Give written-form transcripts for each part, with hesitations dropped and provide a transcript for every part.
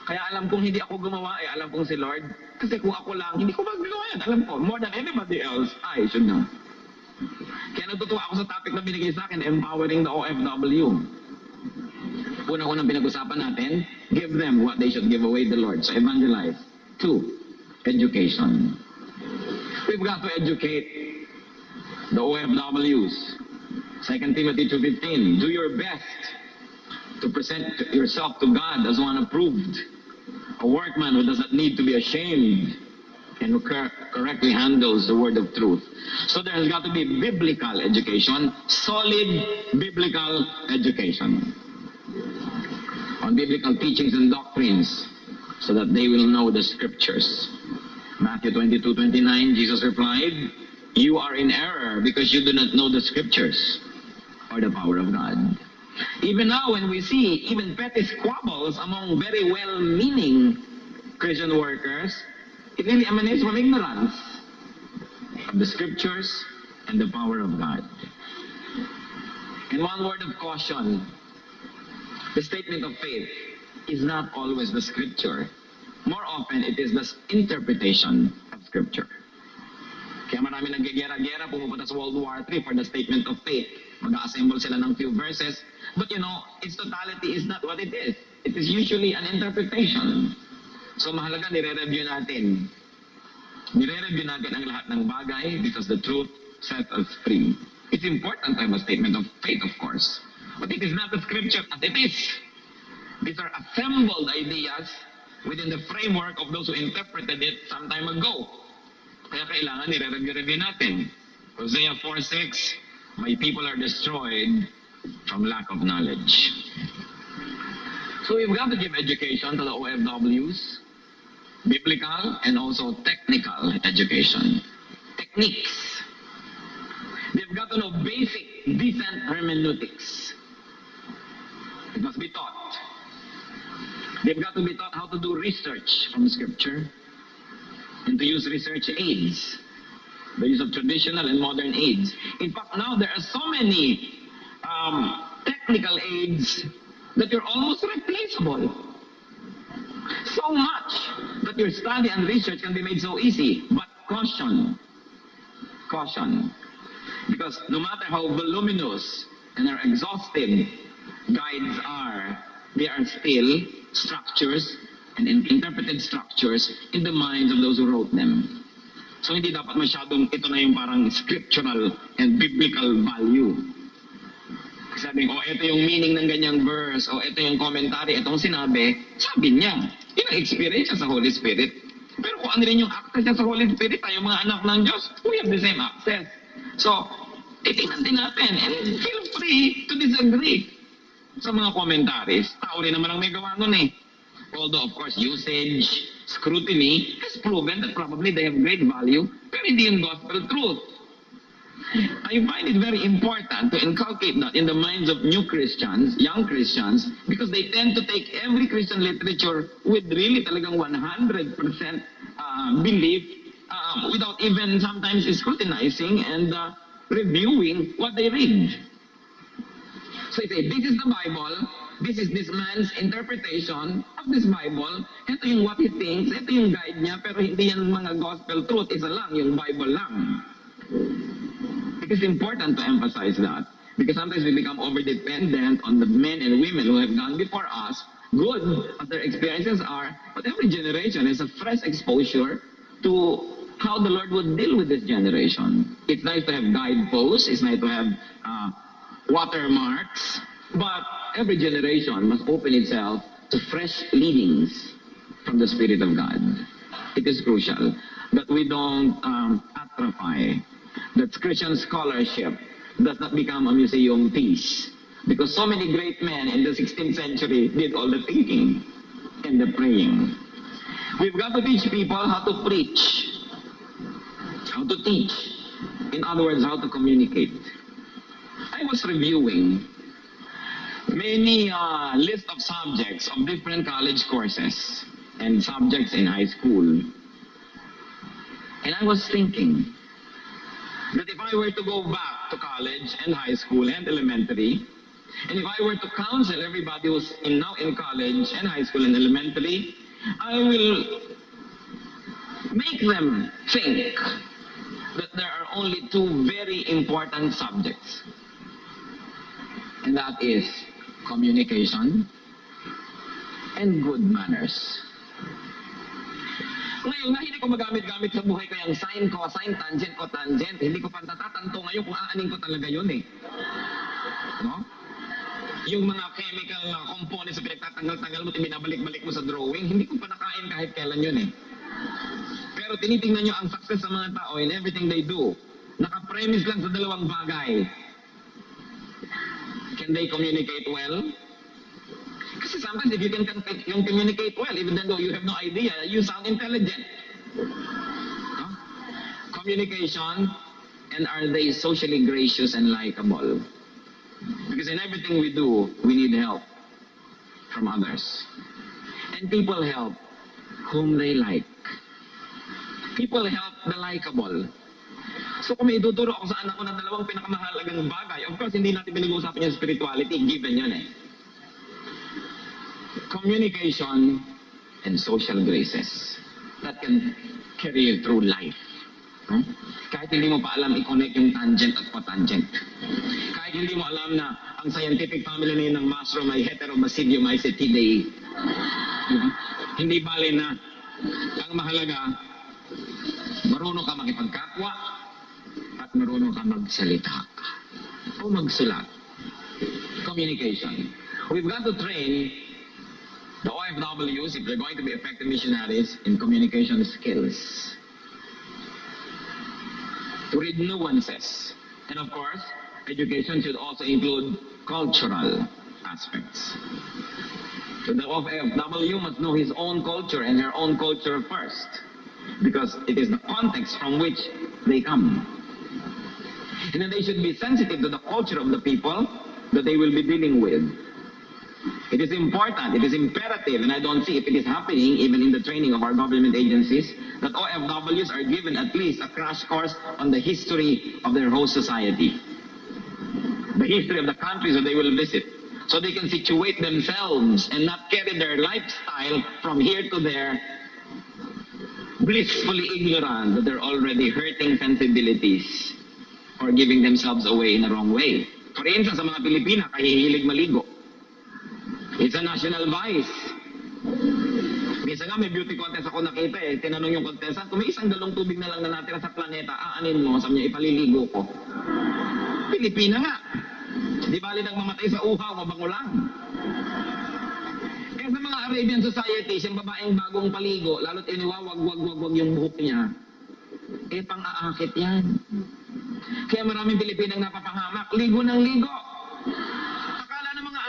Kaya alam kong hindi ako gumawa, alam kong si Lord. Kasi kung ako lang, hindi ko magagawa yan. Alam ko, more than anybody else, I should know. Kaya natutuwa ako sa topic na binigay sa akin, empowering the OFW. Unang-unang pinag-usapan natin, give them what they should give away the Lord. So evangelize. 2, education. We've got to educate the OFWs. 2 Timothy 2:15, do your best to present yourself to God as one approved, a workman who does not need to be ashamed and who correctly handles the word of truth. So there has got to be biblical education, solid biblical education on biblical teachings and doctrines so that they will know the scriptures. Matthew 22:29, Jesus replied, you are in error because you do not know the scriptures or the power of God. Even now, when we see even petty squabbles among very well-meaning Christian workers, it really emanates from ignorance of the scriptures and the power of God. And one word of caution, the statement of faith is not always the scripture. More often, it is the interpretation of scripture. Kaya marami naggegera-gera, pumupunta sa World War III for the statement of faith. Mag-assemble sila ng few verses. But you know, its totality is not what it is. It is usually an interpretation. So mahalaga, nire-review natin. Nire-review natin ang lahat ng bagay because the truth sets us free. It's important to have a statement of faith, of course. But it is not the scripture as it is. These are assembled ideas within the framework of those who interpreted it some time ago. Kaya kailangan nire-review natin. Hosea 4:6, my people are destroyed from lack of knowledge. So we've got to give education to the OFWs, biblical and also technical education. Techniques. They've got to know basic, decent hermeneutics. It must be taught. They've got to be taught how to do research from Scripture and to use research aids, the use of traditional and modern aids. In fact, now there are so many technical aids that you're almost replaceable. So much that your study and research can be made so easy. But caution. Caution. Because no matter how voluminous and how exhaustive guides are, they are still structures and interpreted structures in the minds of those who wrote them. So hindi dapat masyadong ito na yung parang scriptural and biblical value. Sabi ko, ito yung meaning ng ganyang verse, o ito yung commentary, itong sinabi, sabi niya. Yun ang experience sa Holy Spirit. Pero kung ano rin yung access niya sa Holy Spirit, tayo mga anak ng Diyos, we have the same access. So, titignan din natin and feel free to disagree sa mga commentaries. Tao rin naman ang may gawa nun eh. Although, of course, usage, scrutiny has proven that probably they have great value, pero hindi yung gospel truth. I find it very important to inculcate that in the minds of new Christians, young Christians, because they tend to take every Christian literature with really talagang 100% belief without even sometimes scrutinizing and reviewing what they read. So they say, this is the Bible, this is this man's interpretation of this Bible, ito yung what he thinks, ito yung guide niya, pero hindi yan mga gospel truth, isa lang, yung Bible lang. It is important to emphasize that, because sometimes we become over-dependent on the men and women who have gone before us, good as their experiences are, but every generation has a fresh exposure to how the Lord would deal with this generation. It's nice to have guideposts, it's nice to have watermarks, but every generation must open itself to fresh leadings from the Spirit of God. It is crucial that we don't atrophy, that Christian scholarship does not become a museum piece, because so many great men in the 16th century did all the thinking and the praying. We've got to teach people how to preach, how to teach, in other words, how to communicate. I was reviewing many list of subjects of different college courses and subjects in high school. And I was thinking that if I were to go back to college and high school and elementary, And if I were to counsel everybody who's now in college and high school and elementary, I will make them think that there are only two very important subjects. And that is communication and good manners. Ngayon, na hindi ko magamit-gamit sa buhay ko yung sine, cosine, tangent, cotangent. Hindi ko pa natatanto ngayon kung aanin ko talaga yun eh. No? Yung mga chemical components na pinagtatanggal-tanggal mo at binabalik-balik mo sa drawing, hindi ko pa nakain kahit kailan yun eh. Pero tinitingnan nyo ang success sa mga tao in everything they do. Naka-premise lang sa dalawang bagay. Can they communicate well? Kasi sometimes if you can communicate well, even though you have no idea, you sound intelligent. No? Communication, and are they socially gracious and likable? Because in everything we do, we need help from others. And people help whom they like. People help the likable. So kung may ituturo ako sa anak ko ng dalawang pinakamahalagang bagay, of course, hindi natin pinag-uusapan yung spirituality, given yun eh. Communication and social graces that can carry you through life. Hmm? Kahit hindi mo pa alam i-connect yung tangent at cotangent. Kahit hindi mo alam na ang scientific family name ng mushroom ay Heterobasidiomycetidae. Hindi bale na ang mahalaga, marunong ka makipagkapwa at marunong ka magsalita o magsulat. Communication. We've got to train the OFWs, if they're going to be effective missionaries, in communication skills. To read nuances. And of course, education should also include cultural aspects. So the OFW must know his own culture and her own culture first, because it is the context from which they come. And then they should be sensitive to the culture of the people that they will be dealing with. It is important, it is imperative, and I don't see if it is happening even in the training of our government agencies, that OFWs are given at least a crash course on the history of their host society. The history of the countries that they will visit. So they can situate themselves and not carry their lifestyle from here to there, blissfully ignorant that they're already hurting sensibilities or giving themselves away in the wrong way. For instance, sa mga Pilipina, kahihilig maligo. It's a national vice. Minsan nga may beauty contest ako nakita eh. Tinanong yung contestant, kung may isang galong tubig na lang na natira sa planeta, aanin mo? Sabi niya, ipaliligo ko. Pilipina nga. Di bali nang mamatay sa uhaw, mabango lang. Kaya sa mga Arabian society, siyang babaeng bagong paligo, lalo't iniwawag-wag-wag yung buhok niya, eh pang-aakit yan. Kaya maraming Pilipinang napapahamak, ligo ng ligo.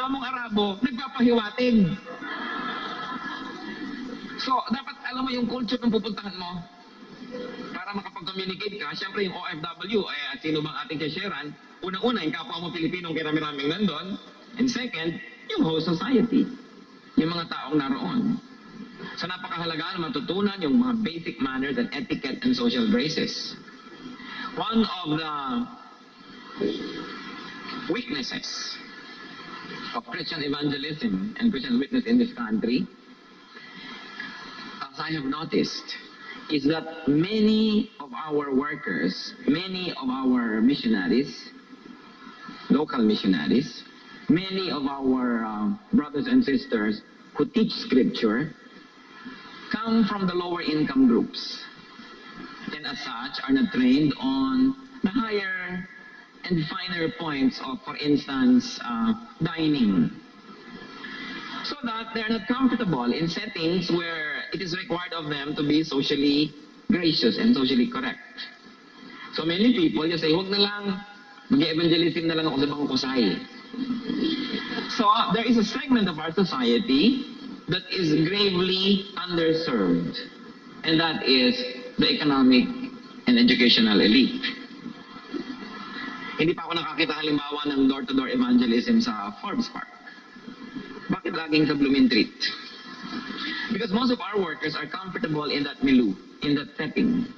Among Arabo, nagpapahiwatig. So, dapat alam mo yung culture ng pupuntahan mo para makapag-communicate ka. Siyempre, yung OFW, at sino bang ating kasyaran, unang-una, yung kapwa mo Pilipinong kirami-raming nandun. And second, yung whole society. Yung mga taong naroon. So, napakahalaga na matutunan yung mga basic manners and etiquette and social graces. One of the weaknesses of Christian evangelism and Christian witness in this country, as I have noticed, is that many of our workers, many of our missionaries, local missionaries, many of our brothers and sisters who teach scripture come from the lower income groups, and as such are not trained on the higher and finer points of, for instance, dining. So that they're not comfortable in settings where it is required of them to be socially gracious and socially correct. So many people just say, huwag na lang, mag-evangelism na lang ako sa bangkusay. So there is a segment of our society that is gravely underserved, and that is the economic and educational elite. Hindi pa ako nakakita halimbawa ng door-to-door evangelism sa Forbes Park. Bakit laging sa Blooming Treat? Because most of our workers are comfortable in that milieu, in that setting.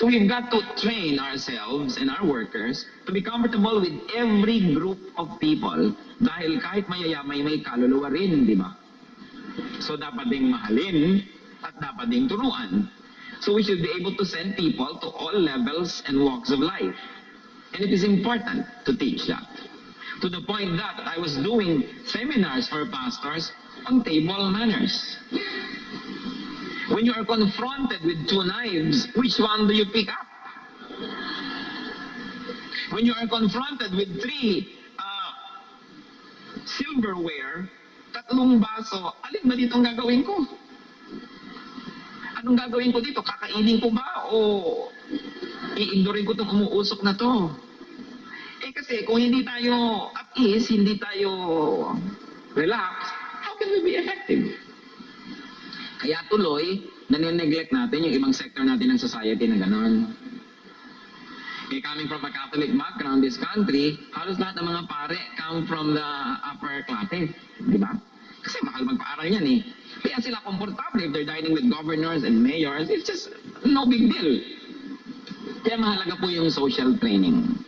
So we've got to train ourselves and our workers to be comfortable with every group of people dahil kahit mayayamay may kaluluwa rin, di ba? So dapat ding mahalin at dapat ding turuan. So we should be able to send people to all levels and walks of life. And it is important to teach that. To the point that I was doing seminars for pastors on table manners. When you are confronted with 2 knives, which one do you pick up? When you are confronted with 3 silverware, 3 baso, alin ba dito ang gagawin ko? Anong gagawin ko dito? Kakainin ko ba? O iignorin ko itong umuusok na to? Kasi kung hindi tayo at ease, hindi tayo relax, how can we be effective? Kaya tuloy, nanineglect natin yung ibang sector natin ng society na gano'n. Coming from a Catholic background, this country, halos lahat ng mga pare come from the upper classes. Di ba? Kasi mahal magpaaral yan eh. Kaya sila komportable if they're dining with governors and mayors. It's just no big deal. Kaya mahalaga po yung social training.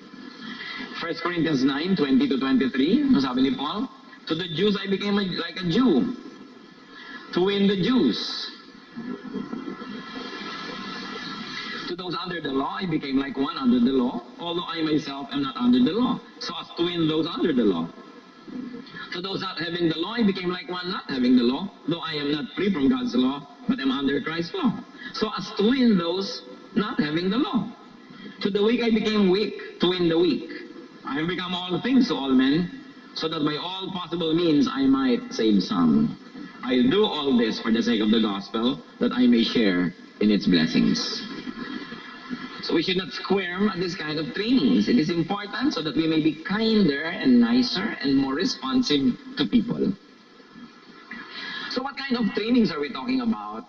1 Corinthians 9, 20 to 23, sabi ni Paul, to the Jews I became like a Jew, to win the Jews. To those under the law, I became like one under the law, although I myself am not under the law, so as to win those under the law. To those not having the law, I became like one not having the law, though I am not free from God's law, but am under Christ's law, so as to win those not having the law. To the weak I became weak, to win the weak. I have become all things to all men, so that by all possible means I might save some. I do all this for the sake of the gospel, that I may share in its blessings. So we should not squirm at this kind of trainings. It is important so that we may be kinder and nicer and more responsive to people. So what kind of trainings are we talking about?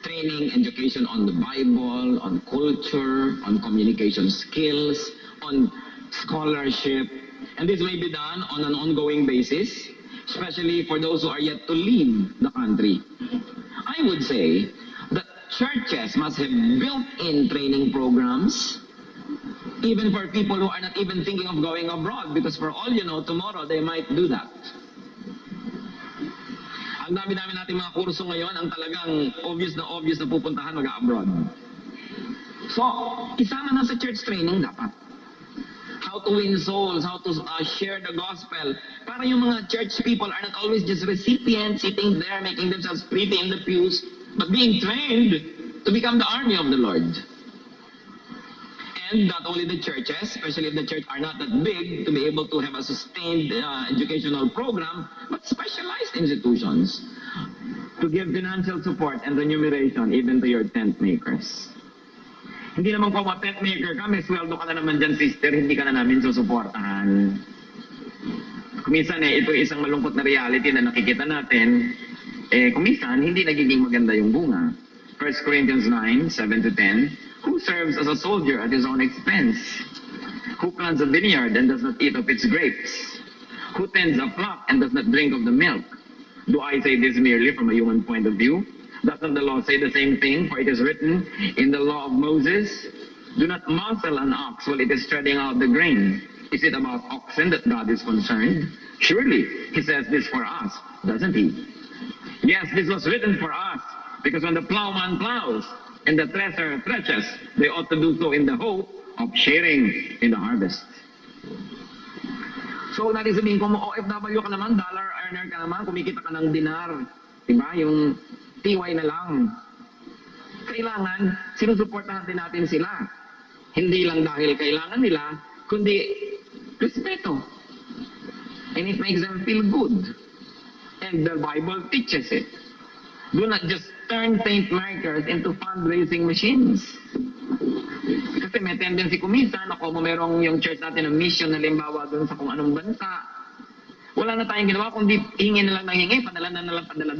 Training, education on the Bible, on culture, on communication skills, on scholarship. And this may be done on an ongoing basis, especially for those who are yet to leave the country. I would say that churches must have built-in training programs, even for people who are not even thinking of going abroad, because for all you know, tomorrow they might do that. Ang dami-dami nating mga kurso ngayon ang talagang obvious na pupuntahan mag-abroad. So, isama na sa church training dapat. How to win souls, how to share the gospel. Para yung mga church people are not always just recipients sitting there making themselves pretty in the pews, but being trained to become the army of the Lord. And not only the churches, especially if the church are not that big to be able to have a sustained educational program, but specialized institutions to give financial support and remuneration even to your tent makers. Hindi naman kung tent maker ka, may sweldo ka na naman dyan, sister, hindi ka na namin susuportahan. Kuminsan ito isang malungkot na reality na nakikita natin, kuminsan hindi nagiging maganda yung bunga. 1 Corinthians 9, 7 to 10, who serves as a soldier at his own expense? Who plants a vineyard and does not eat of its grapes? Who tends a flock and does not drink of the milk? Do I say this merely from a human point of view? Does not the law say the same thing? For it is written in the law of Moses, do not muzzle an ox while it is treading out the grain. Is it about oxen that God is concerned? Surely he says this for us, doesn't he? Yes, this was written for us, because when the plowman plows and the thresher threshes, they ought to do so in the hope of sharing in the harvest. So, natin sabihin ko mo, OFW ka naman, dollar earner ka naman, kumikita ka ng dinar. Diba? Yung tiway na lang. Kailangan, sinusuportahan din natin sila. Hindi lang dahil kailangan nila, kundi respeto. And it makes them feel good. And the Bible teaches it. Do not just turn tent makers into fundraising machines. Kasi may tendency kuminsan, ako merong yung church natin ng mission na limbawa doon sa kung anong bansa. Wala na tayong ginawa, kundi hingi na lang ng hingi, padala na lang padala.